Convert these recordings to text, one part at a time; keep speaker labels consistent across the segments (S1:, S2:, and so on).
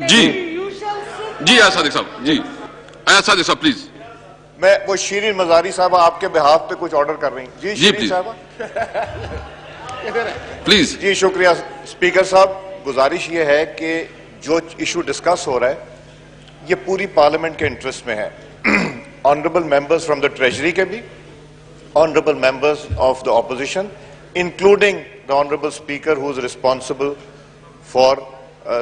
S1: جی جی ایاز صادق صاحب، جی ایاز صادق صاحب پلیز.
S2: میں وہ شیرین مزاری صاحبہ آپ کے بہاف پہ کچھ آرڈر کر رہی ہیں. جی شیرین
S1: پلیز
S2: صاحبہ
S1: پلیز.
S2: جی شکریہ اسپیکر صاحب. گزارش یہ ہے کہ جو ایشو ڈسکس ہو رہا ہے یہ پوری پارلیمنٹ کے انٹرسٹ میں ہے. Honourable members from the treasury کے بھی, honourable members of the opposition, including the honourable speaker who is responsible for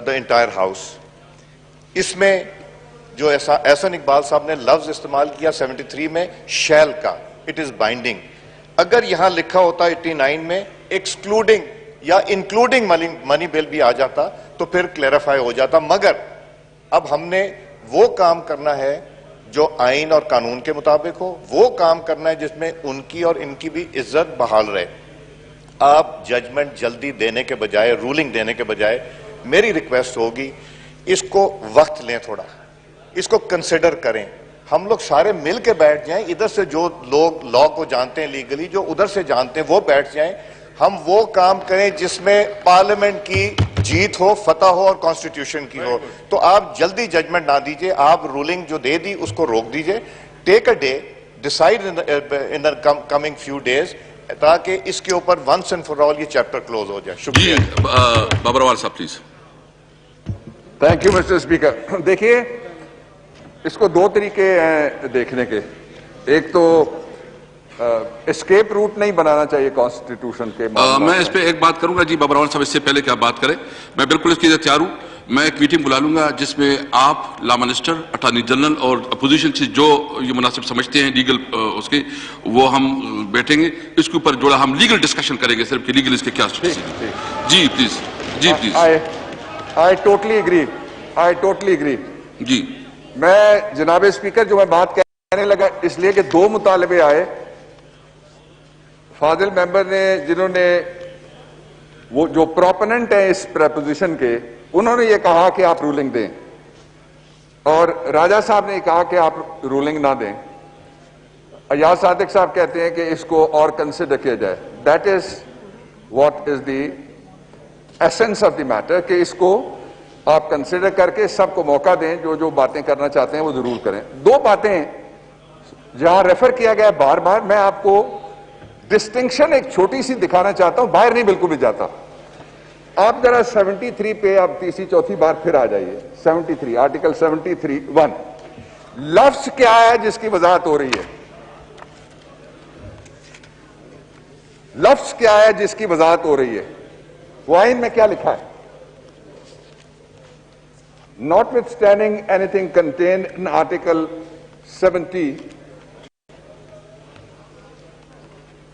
S2: the entire house. اس میں جو احسن اقبال صاحب نے لفظ استعمال کیا 73 میں شیل کا, اٹ از بائنڈنگ. اگر یہاں لکھا ہوتا 89 میں ایکسکلوڈنگ یا انکلوڈنگ منی بل بھی آ جاتا تو پھر کلیریفائی ہو جاتا. مگر اب ہم نے وہ کام کرنا ہے جو آئین اور قانون کے مطابق ہو, وہ کام کرنا ہے جس میں ان کی اور ان کی بھی عزت بحال رہے. آپ ججمنٹ جلدی دینے کے بجائے, رولنگ دینے کے بجائے, میری ریکویسٹ ہوگی اس کو وقت لیں, تھوڑا اس کو کنسیڈر کریں. ہم لوگ سارے مل کے بیٹھ جائیں, ادھر سے جو لوگ لا کو جانتے ہیں لیگلی, جو ادھر سے جانتے ہیں وہ بیٹھ جائیں. ہم وہ کام کریں جس میں پارلیمنٹ کی جیت ہو, فتح ہو اور کانسٹیٹیوشن کی ہو. تو آپ جلدی ججمنٹ نہ دیجئے, آپ رولنگ جو دے دی اس کو روک دیجئے. Take a day, decide in the coming few days, تاکہ اس کے اوپر ونس اینڈ فار آل یہ چیپٹر کلوز ہو جائے. شکریہ.
S1: بابروال صاحب please.
S3: Thank you mister speaker. دیکھیے اس کو دو طریقے ہیں دیکھنے کے. ایک تو اسکیپ روٹ نہیں بنانا چاہیے کانسٹیٹیوشن کے.
S1: میں اس پہ ایک بات کروں گا. جی بابروال صاحب اس سے پہلے کہ آپ بات کریں, میں بالکل اس کے لیے تیار ہوں. میں ایک میٹنگ بلا لوں گا جس میں آپ, لا منسٹر, اٹارنی جنرل اور اپوزیشن سے جو یہ مناسب سمجھتے ہیں لیگل اس کے, وہ ہم بیٹھیں گے. اس کے اوپر جوڑا ہم لیگل ڈسکشن کریں گے, صرف کہ لیگل اس کے کیا. جی پلیز. جی پلیز.
S3: I totally agree.
S1: جی
S3: میں جناب اسپیکر جو میں بات کہنے لگا اس لیے کہ دو مطالبے آئے فاضل ممبر نے, جنہوں نے وہ جو پروپوننٹ ہیں اس پریپوزیشن کے, انہوں نے یہ کہا کہ آپ رولنگ دیں, اور راجہ صاحب نے کہا کہ آپ رولنگ نہ دیں. ایاز صادق صاحب کہتے ہیں کہ اس کو اور کنسیڈر کیا جائے. That is what is the essence of the matter, کہ اس کو آپ کنسیڈر کر کے سب کو موقع دیں, جو جو باتیں کرنا چاہتے ہیں وہ ضرور کریں. دو باتیں جہاں ریفر کیا گیا بار بار, میں آپ کو ڈسٹنکشن ایک چھوٹی سی دکھانا چاہتا ہوں, باہر نہیں بالکل بھی جاتا. آپ ذرا 73 پہ آپ تیسری چوتھی بار پھر آ جائیے. 73 آرٹیکل 73(1) لفظ کیا ہے جس کی وضاحت ہو رہی ہے؟ لفظ کیا ہے جس کی وضاحت ہو رہی ہے؟ وہ آئین میں کیا لکھا ہے؟ Notwithstanding anything contained in Article 70,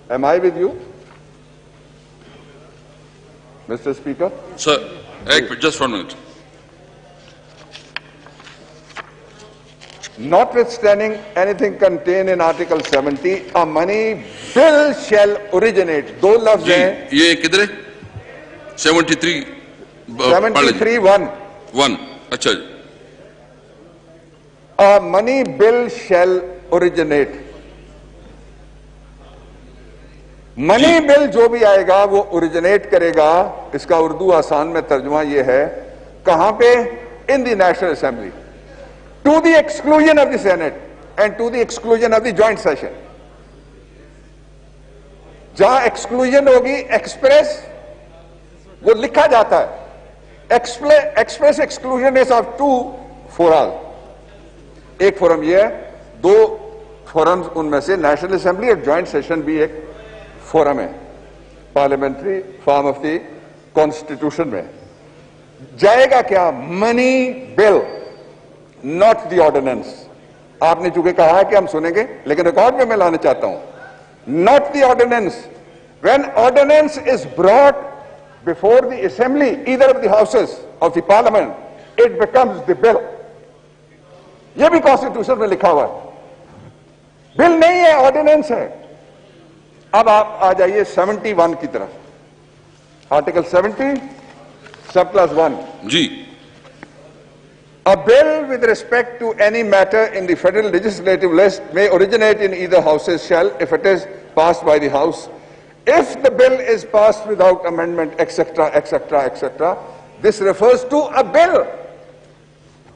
S3: am I with you, Mr. Speaker?
S1: Sir, just 1 minute.
S3: Notwithstanding anything contained in Article 70, a money bill shall originate. دو لفظ
S1: جی
S3: ہیں.
S1: یہ کدھر ہے؟ 73
S3: 73(1).
S1: اچھا جی.
S3: A money bill shall originate. منی بل جو بھی آئے گا وہ اوریجنیٹ کرے گا. اس کا اردو آسان میں ترجمہ یہ ہے, کہاں پہ؟ In the National Assembly, to the exclusion of the Senate and to the exclusion of the joint session. جہاں ایکسکلوژن ہوگی ایکسپریس, وہ لکھا جاتا ہے express exclusion is of 2 for all. ایک فورم یہ ہے, دو فورمز ان میں سے نیشنل اسمبلی اور جوائنٹ سیشن بھی ایک فورم ہے parliamentary form of the Constitution میں. جائے گا کیا؟ Money bill, not the ordinance. آپ نے چونکہ کہا ہے کہ ہم سنیں گے, لیکن ریکارڈ میں لانا چاہتا ہوں, not the ordinance. When ordinance is brought before the assembly, either of the houses of the parliament, it becomes the bill. یہ بھی کانسٹیٹیوشن میں لکھا ہوا ہے. بل نہیں ہے, آرڈیننس ہے. اب آپ آ جائیے 71 کی طرف. Article 70 sub clause 1.
S1: جی.
S3: A bill with respect to any matter in the federal legislative list may originate in either houses shall, if it is passed by the house, if the bill is passed without amendment, etc., etc., etc. This refers to a bill.